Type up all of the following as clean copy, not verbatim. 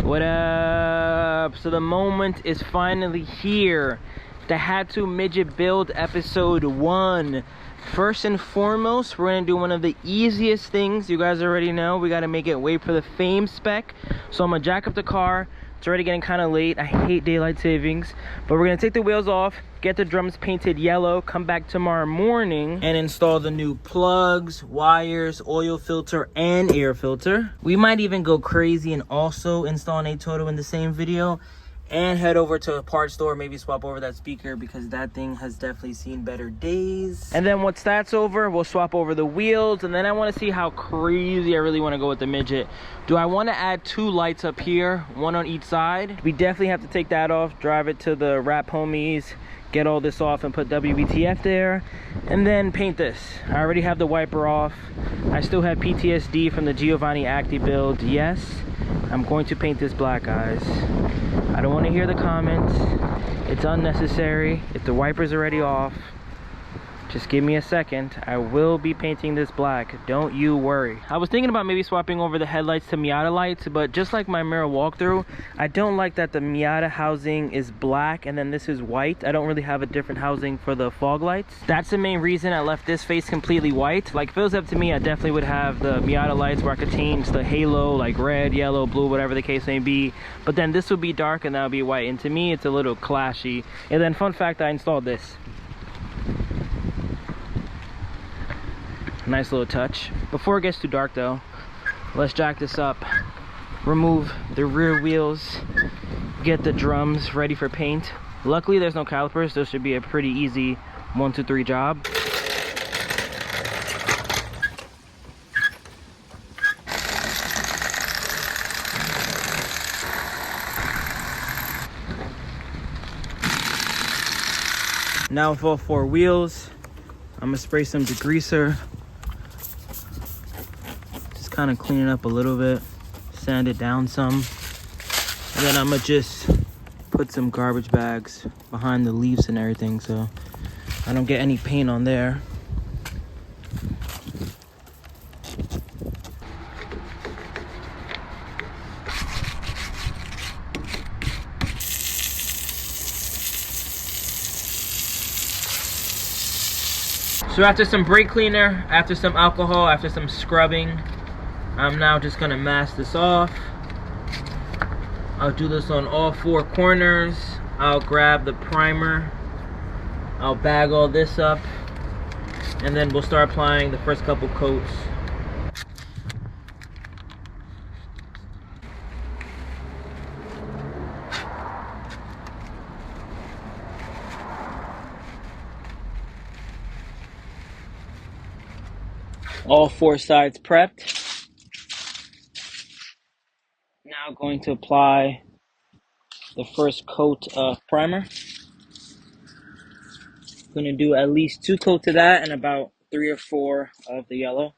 What up? So the moment is finally here. Daihatsu Midget build episode 1. First and foremost, we're gonna do one of the easiest things. You guys already know, we gotta make it wait for the fame spec. So I'm gonna jack up the car. It's already getting kind of late. I hate daylight savings, but we're gonna take the wheels off, get the drums painted yellow, come back tomorrow morning and install the new plugs, wires, oil filter, and air filter. We might even go crazy and also install an A-Toto in the same video and head over to a parts store, maybe swap over that speaker because that thing has definitely seen better days. And then once that's over, we'll swap over the wheels, and then I want to see how crazy I really want to go with the Midget. Do I want to add 2 lights up here, 1 on each side? We definitely have to take that off, drive it to the wrap homies, get all this off and put WBTF there, and then paint this. I already have the wiper off. I still have PTSD from the Giovanni Acti build. Yes, I'm going to paint this black, guys. I don't want to hear the comments. It's unnecessary. If the wiper's already off, just give me a second. I will be painting this black. Don't you worry. I was thinking about maybe swapping over the headlights to Miata lights, but just like my mirror walkthrough, I don't like that the Miata housing is black and then this is white. I don't really have a different housing for the fog lights. That's the main reason I left this face completely white. Like, if it was up to me, I definitely would have the Miata lights where I could change the halo, like red, yellow, blue, whatever the case may be. But then this would be dark and that would be white. And to me, it's a little clashy. And then fun fact, I installed this. Nice little touch. Before it gets too dark though, let's jack this up, remove the rear wheels, get the drums ready for paint. Luckily there's no calipers, so this should be a pretty easy 1, 2, 3 job. Now with all 4 wheels, I'm gonna spray some degreaser. Kind of clean it up a little bit, sand it down some, and then I'm gonna just put some garbage bags behind the leaves and everything so I don't get any paint on there. So after some brake cleaner, after some alcohol, after some scrubbing, I'm now just gonna mask this off. I'll do this on all 4 corners. I'll grab the primer. I'll bag all this up. And then we'll start applying the first couple coats. All 4 sides prepped. Now going to apply the first coat of primer. Going to do at least 2 coats of that and about 3 or 4 of the yellow.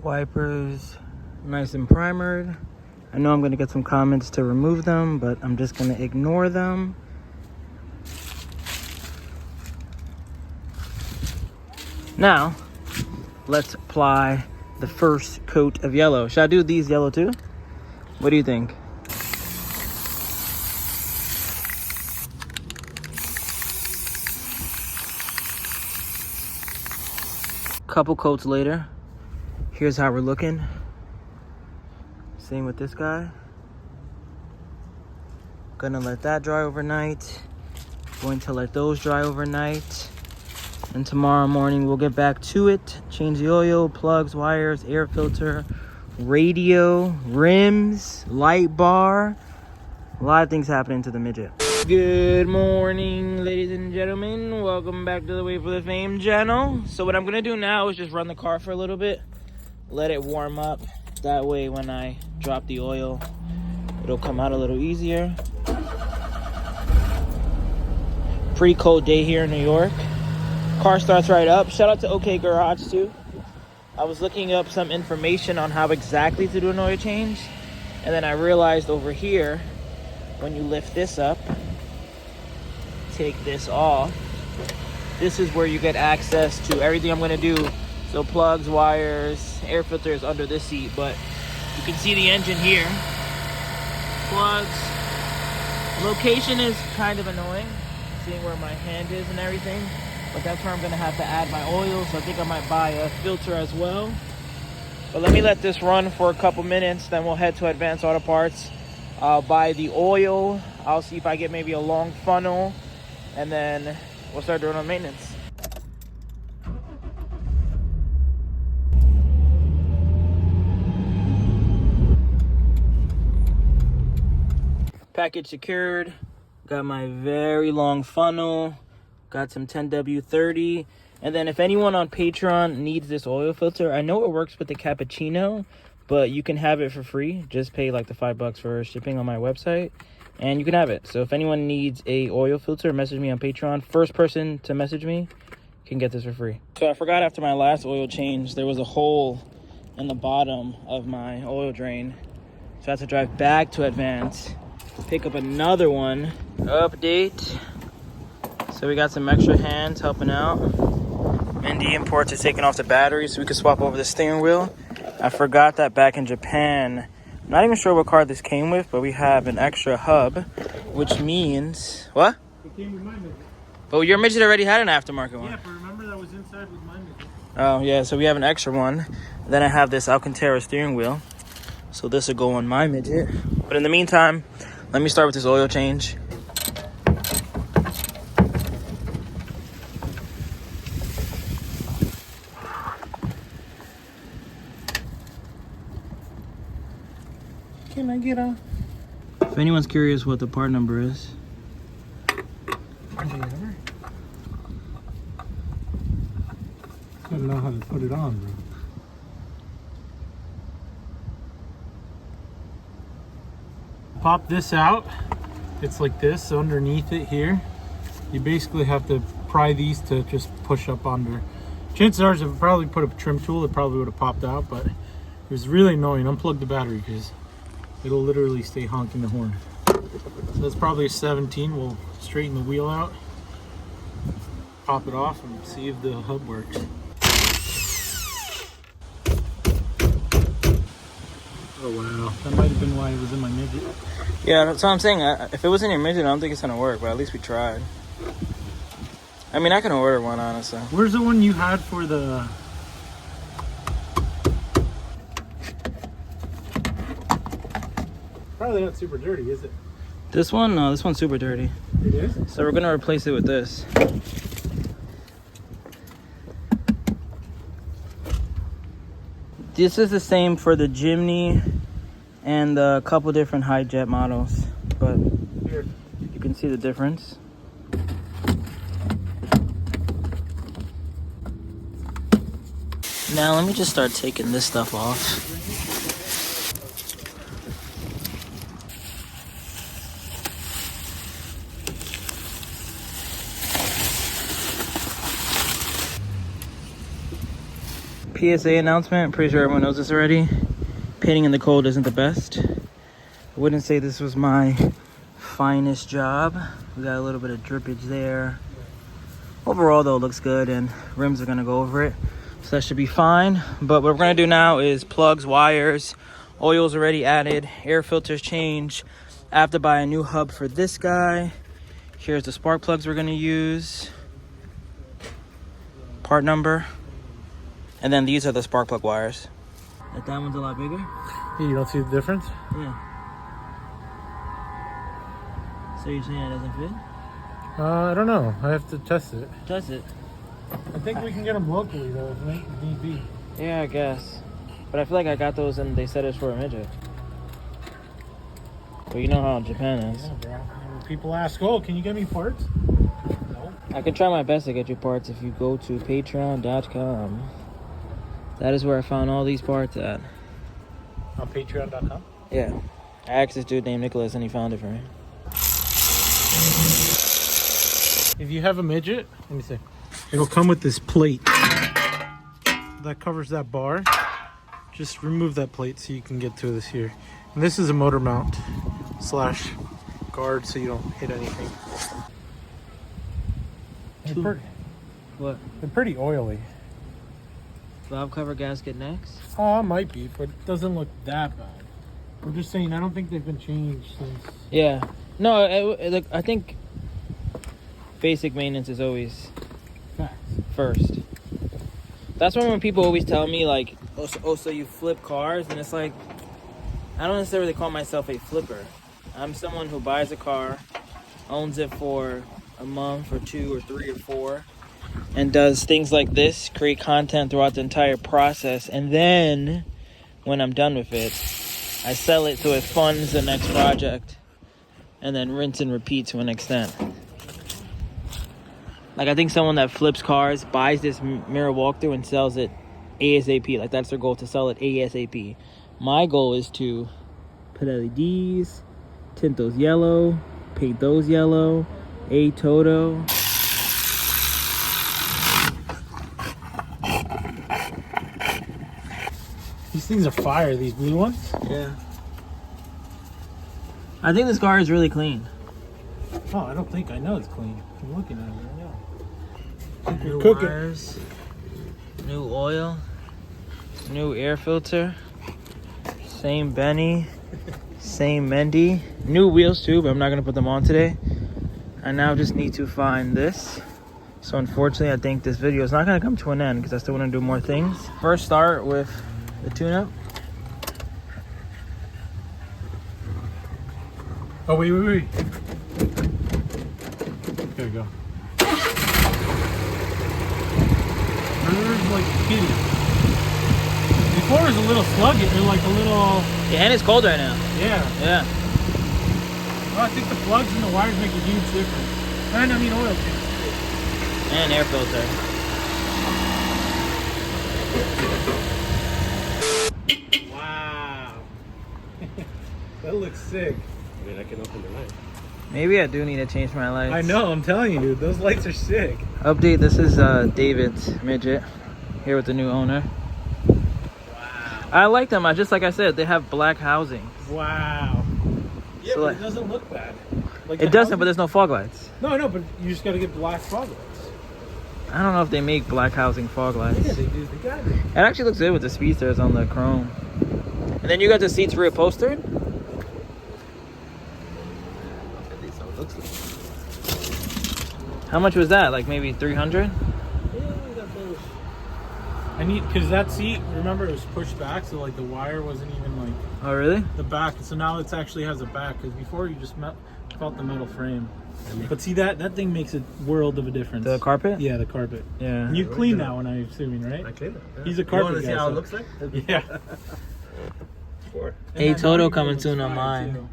Wipers nice and primered. I know I'm gonna get some comments to remove them, but I'm just gonna ignore them. Now, let's apply the first coat of yellow. Should I do these yellow too? What do you think? Couple coats later, here's how we're looking. Same with this guy. Gonna let that dry overnight. Going to let those dry overnight. And tomorrow morning we'll get back to it. Change the oil, plugs, wires, air filter, radio, rims, light bar. A lot of things happening to the Midget. Good morning, ladies and gentlemen. Welcome back to the Wait for the Fame channel. So what I'm gonna do now is just run the car for a little bit. Let it warm up. That way when I drop the oil, it'll come out a little easier. Pretty cold day here in New York. Car starts right up. Shout out to OK Garage too. I was looking up some information on how exactly to do an oil change, And then I realized over here, when you lift this up, take this off, this is where you get access to everything I'm gonna do. So plugs, wires, air filters under this seat, but you can see the engine here. Plugs. Location is kind of annoying, seeing where my hand is and everything, but that's where I'm gonna have to add my oil, so I think I might buy a filter as well. But let me let this run for a couple minutes, then we'll head to Advanced Auto Parts. I'll buy the oil, I'll see if I get maybe a long funnel, and then we'll start doing our maintenance. Package secured, got my very long funnel, got some 10W30, and then if anyone on Patreon needs this oil filter, I know it works with the cappuccino, but you can have it for free. Just pay like the $5 for shipping on my website, and you can have it. So if anyone needs a oil filter, message me on Patreon. First person to message me can get this for free. So I forgot, after my last oil change, there was a hole in the bottom of my oil drain. So I had to drive back to Advance, pick up another one. Update. So we got some extra hands helping out. Mindy Imports is taking off the batteries so we can swap over the steering wheel. I forgot that back in Japan, I'm not even sure what car this came with, but we have an extra hub, which means... What? It came with my Midget. But your Midget already had an aftermarket one. Yeah, but remember that was inside with my Midget. Oh, yeah, so we have an extra one. Then I have this Alcantara steering wheel. So this will go on my Midget. But in the meantime, let me start with this oil change. Can I get a... If anyone's curious what the part number is. I don't know how to put it on, bro. Pop this out. It's like this, so underneath it here. You basically have to pry these to just push up under. Chances are, if I probably put a trim tool, it probably would have popped out, but it was really annoying. Unplug the battery because it'll literally stay honking the horn. So that's probably a 17. We'll straighten the wheel out, pop it off, and see if the hub works. Oh wow, that might have been why it was in my Midget. Yeah, that's what I'm saying. If it was in your Midget, I don't think it's gonna work, but at least we tried. I mean, I can order one, honestly. Where's the one you had for the... Probably not super dirty, is it? This one? No, this one's super dirty. It is? So we're gonna replace it with this. This is the same for the Jimny and a couple different high jet models, but Here. you can see the difference. Now let me just start taking this stuff off. PSA announcement, pretty sure everyone knows this already. Painting in the cold isn't the best. I wouldn't say this was my finest job. We got a little bit of drippage there. Overall though, it looks good, and rims are gonna go over it. So that should be fine. But what we're gonna do now is plugs, wires, oil's already added, air filters changed. I have to buy a new hub for this guy. Here's the spark plugs we're gonna use. Part number. And then these are the spark plug wires. That one's a lot bigger? Hey, you don't see the difference? Yeah. So you're saying it doesn't fit? I don't know. I have to test it. Does it? I think we can get them locally though, if need be. Yeah, I guess. But I feel like I got those and they said it's for a Midget. Well, you know how Japan is. Yeah, bro. When people ask, oh, can you get me parts? No. I can try my best to get you parts if you go to patreon.com. That is where I found all these parts at. On patreon.com? Yeah. I asked this dude named Nicholas and he found it for me. If you have a Midget, let me see. It'll come with this plate that covers that bar. Just remove that plate so you can get to this here. And this is a motor mount slash guard so you don't hit anything. What? They're pretty oily. Valve cover gasket next? Oh, it might be, but it doesn't look that bad. I'm just saying, I don't think they've been changed since. Yeah. No, I think basic maintenance is always Facts. first. That's why when people always tell me, like, oh, so you flip cars? And it's like, I don't necessarily call myself a flipper. I'm someone who buys a car, owns it for a month or 2 or 3 or 4, and does things like this, create content throughout the entire process. And then when I'm done with it, I sell it so it funds the next project, and then rinse and repeat to an extent. Like, I think someone that flips cars buys this mirror walkthrough and sells it ASAP. Like, that's their goal, to sell it ASAP. My goal is to put LEDs, tint those yellow, paint those yellow, Toto. These things are fire, these blue ones. Yeah. I think this car is really clean. Oh, I don't think I know it's clean. I'm looking at it right now. New Cooking. wires, new oil, new air filter, same Benny, same Mendy, new wheels too, but I'm not gonna put them on today. I now just need to find this. So unfortunately, I think this video is not gonna come to an end because I still want to do more things. First, start with the tune-up. Oh, wait. There you go. Like kitty. Before it was a little sluggish, or like a little. Yeah, and it's cold right now. Yeah. Yeah. Well, I think the plugs and the wires make a huge difference. And I mean oil change. And air filter. Wow. That looks sick. I mean, I can open the light. Maybe I do need to change my lights. I know, I'm telling you, dude. Those lights are sick. Update, this is David's Midget, here with the new owner. Wow. I like them, like I said, they have black housing. Wow. Yeah, So, but like, it doesn't look bad. Like It doesn't, but there's no fog lights. No, but you just gotta get black fog lights. I don't know if they make black housing fog lights. Yeah, they do. They got it. It actually looks good with the speedsters on the chrome. And then you got the seats reupholstered? How much was that? Like maybe 300? I need, because that seat, remember, it was pushed back, so like the wire wasn't even like Oh, really? the back. So now it actually has a back, because before you just felt the metal frame. But see, that thing makes a world of a difference. The carpet? Yeah, the carpet. Yeah. And you clean that one, I'm assuming, right? I clean it. Yeah. He's a You carpet want to see guy, how so- it looks like? Yeah. Sure. Hey, Toto coming soon on mine.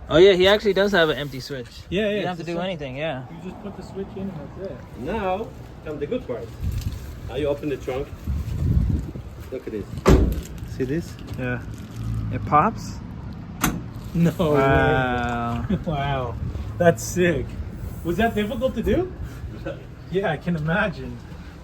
Oh yeah, he actually does have an empty switch. Yeah, You don't have to do anything, yeah. You just put the switch in and that's it. Now comes the good part. Now you open the trunk. Look at this. See this? Yeah. It pops? No Wow. way. Wow. That's sick. Was that difficult to do? Yeah, I can imagine.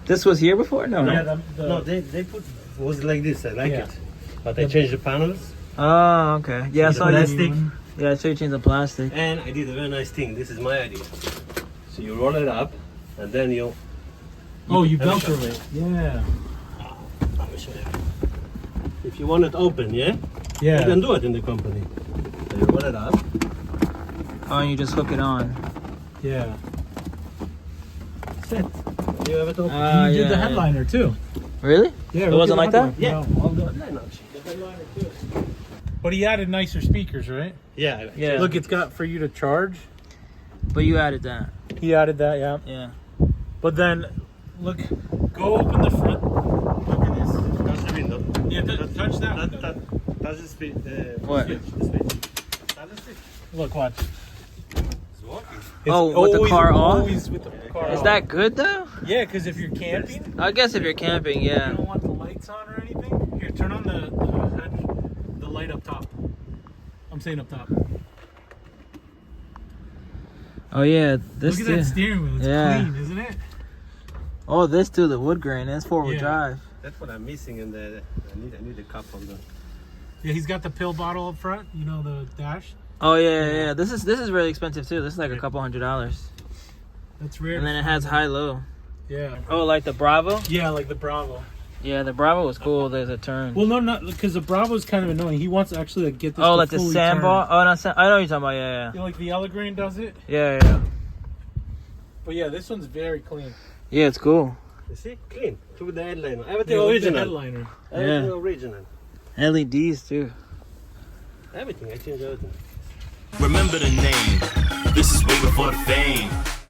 This was here before? No, Yeah, no. No, they put it was like this. I like Yeah. it. But I changed the panels Oh, okay. Yeah, I saw you. plastic. Yeah, I saw you change the plastic. And I did a very nice thing. This is my idea. So you roll it up and then you Oh, you Have a Velcro shot. it. Yeah. Let me show you. If you want it open, yeah? You Yeah. can do it in the company. So you roll it up. Oh, and you just hook it on. Yeah. Set. You have it open. You did the yeah. headliner too. Really? Yeah. It wasn't like that? Yeah. No. All the headliners. The headliner too. But he added nicer speakers, right? Yeah. Yeah. Look, it's got for you to charge. But you added that. He added that, yeah. Yeah. But then, look, go open the front. Look at this. Touch the window. Yeah, touch that. Touch the speed. What? Switch, the switch. Touch the switch. Look, watch. It's working. It's Oh, with the car off? Always with the car Is off. that good though? Yeah, because if you're camping, I guess if you're camping, you yeah. don't want the lights on or anything. Here, turn on the light up top. I'm saying up top. Oh yeah, this Look at that steering wheel. It's Yeah. clean, isn't it? Oh, this too, the wood grain. That's 4-wheel Yeah. drive. That's what I'm missing in the. I need a cup on the. Yeah, he's got the pill bottle up front. You know, the dash. Oh yeah. This is really expensive too. This is like a couple $100. That's rare. And then it has high-low. Yeah. Oh, like the Bravo? Yeah, like the Bravo. Yeah, the Bravo was cool. There's a turn. Well, no, not because the Bravo is kind of annoying. He wants to actually like, get this. Oh, to like the fully sandbar? turn. Oh, no, I know what you're talking about. Yeah. You know, like the Elegrain does it. Yeah. But yeah, this one's very clean. Yeah, it's cool. You see? Clean. Took the headliner. Everything Yeah, look at the original. headliner. Everything Yeah. original. LEDs too. Everything. I changed everything. Remember the name. This is way before the fame.